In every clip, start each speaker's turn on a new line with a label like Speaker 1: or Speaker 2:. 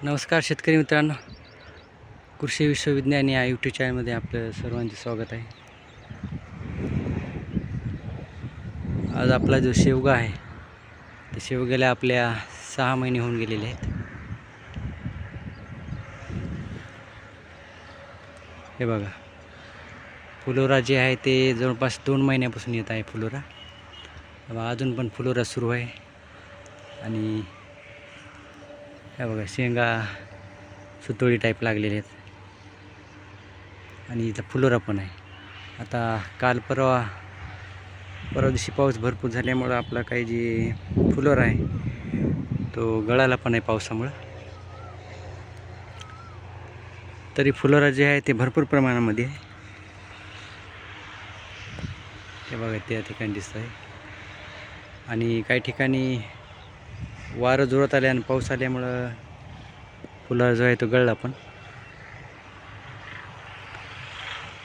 Speaker 1: नमस्कार शेतकरी मित्रांनो, कृषी विश्वविज्ञान या यूट्यूब चॅनलमध्ये आपलं सर्वांचे स्वागत आहे. आज आपला जो शेवगा आहे त्या शेवग्याला आपल्या 6 महिने होऊन गेलेले आहेत. हे बघा, फुलोरा जे आहे ते जवळपास 2 महिन्यापासून येत आहे. फुलोरा अजून पण फुलोरा सुरू आहे. आणि हे बघा, शेंगा सुतोळी टाईप लागलेले आहेत. आणि इथं फुलोरा पण आहे. आता काल परवा दिवशी पाऊस भरपूर झाल्यामुळं आपला काही जे फुलोरा आहे तो गळाला पण आहे पावसामुळं. तरी फुलोरा जे आहे ते भरपूर प्रमाणामध्ये आहे. हे बघा, त्या ठिकाणी दिसत आहे. आणि काही ठिकाणी वारं जोरात आले आणि पाऊस आल्यामुळं फुलोरा जो आहे तो गळला पण.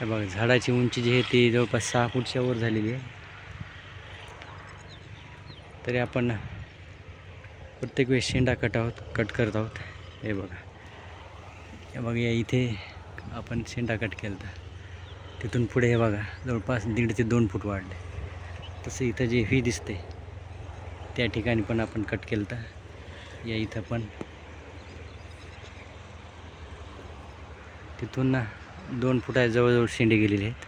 Speaker 1: हे बघा, झाडाची उंची जी आहे ती जवळपास 6 फूटच्या वर झालेली आहे. तरी आपण प्रत्येक वेळेस शेंडा कट करत आहोत. हे बघा, या इथे आपण शेंडा कट केला होता. तिथून पुढे हे बघा जवळपास 1.5 ते 2 फूट वाढले. तसं इथं जे व्ही दिसते त्या ठिकाणी पण आपण कट केलं होतं. या इथं पण तिथून 2 फुटा जवळजवळ शेंडे गेलेले आहेत.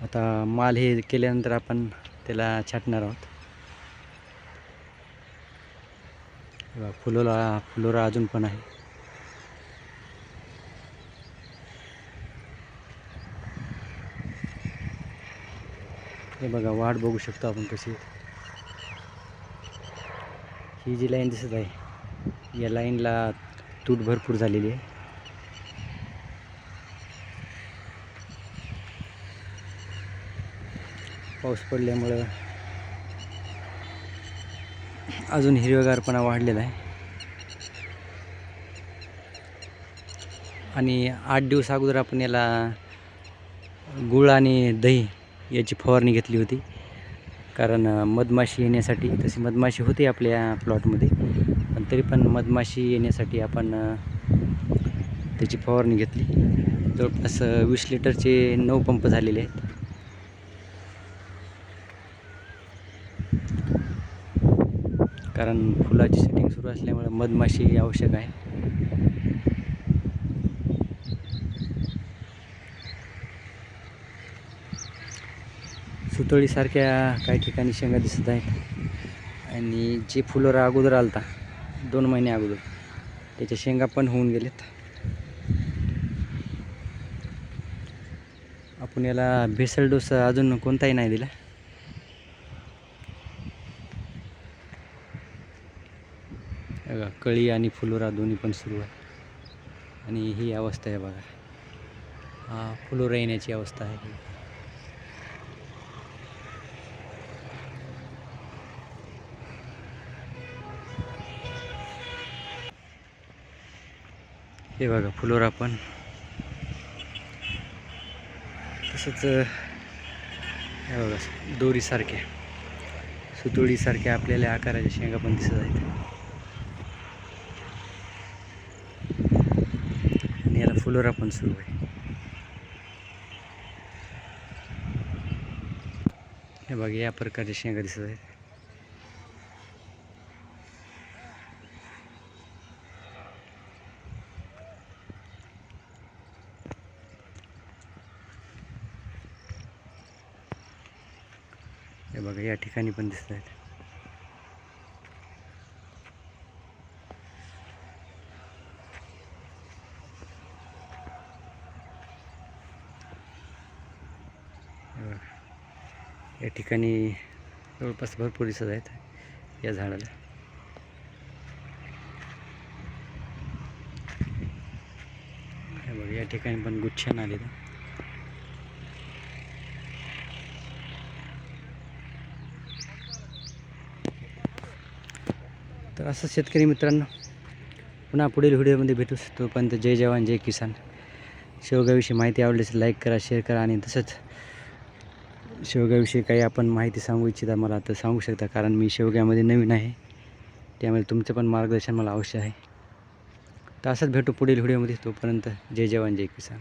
Speaker 1: आता माल हे केल्यानंतर आपण त्याला छाटणार आहोत. फुलोरा अजून पण आहे. हे बघा, वाढ बघू शकतो आपण कशी. ही जी लाईन दिसत आहे या लाईनला तूट भरपूर झालेली आहे. पाऊस पडल्यामुळं अजून हिरवेगारपणा वाढलेला आहे. आणि 8 दिवस अगोदर आपण याला गूळ आणि दही याची फवारणी घेतली होती. कारण मधमाशी येण्यासाठी. तशी मधमाशी होती आपल्या प्लॉटमध्ये, पण तरी पण मधमाशी येण्यासाठी आपण त्याची फवारणी घेतली. जवळपास 20 लिटरचे 9 पंप झालेले आहेत. कारण फुलाची सेटिंग सुरू असल्यामुळे मधमाशी आवश्यक आहे. सुतळीसारख्या काही ठिकाणी शेंगा दिसत आहेत. आणि जे फुलोरा अगोदर आलता 2 महिने अगोदर त्याच्या शेंगा पण होऊन गेलेत. आपण याला भेसळ डोस अजून कोणताही नाही दिला. कळी आणि फुलोरा दोन्ही पण सुरू आहे. आणि ही अवस्था आहे बघा, हा फुलोरा येण्याची अवस्था आहे. हे बघा, फुलोरा पण तसंच. हे बघा, दोरीसारख्या सुतोळीसारख्या आपल्याला आकाराच्या शेंगा पण दिसत आहेत. आणि याला फुलोरा पण सुरू आहे. हे बघा, या प्रकारच्या शेंगा दिसत आहेत. हे बघा, या ठिकाणी पण दिसत आहेत. या ठिकाणी जवळपास भरपूर दिसत आहेत या झाडाला. हे बघा, या ठिकाणी पण गुच्छान आलेलं. तर असं शेतकरी मित्रांनो, पुन्हा पुढील व्हिडिओमध्ये भेटू. तोपर्यंत जय जवान जय किसान. शेवगाविषयी माहिती आवडल्यास लाईक करा, शेअर करा. आणि तसंच शेवगाविषयी काही आपण माहिती सांगू इच्छिता मला तर सांगू शकता, कारण मी शेवग्यामध्ये नवीन आहे. त्यामुळे तुमचं पण मार्गदर्शन मला आवश्यक आहे. तर असंच भेटू पुढील व्हिडिओमध्ये. तोपर्यंत जय जवान जय किसान.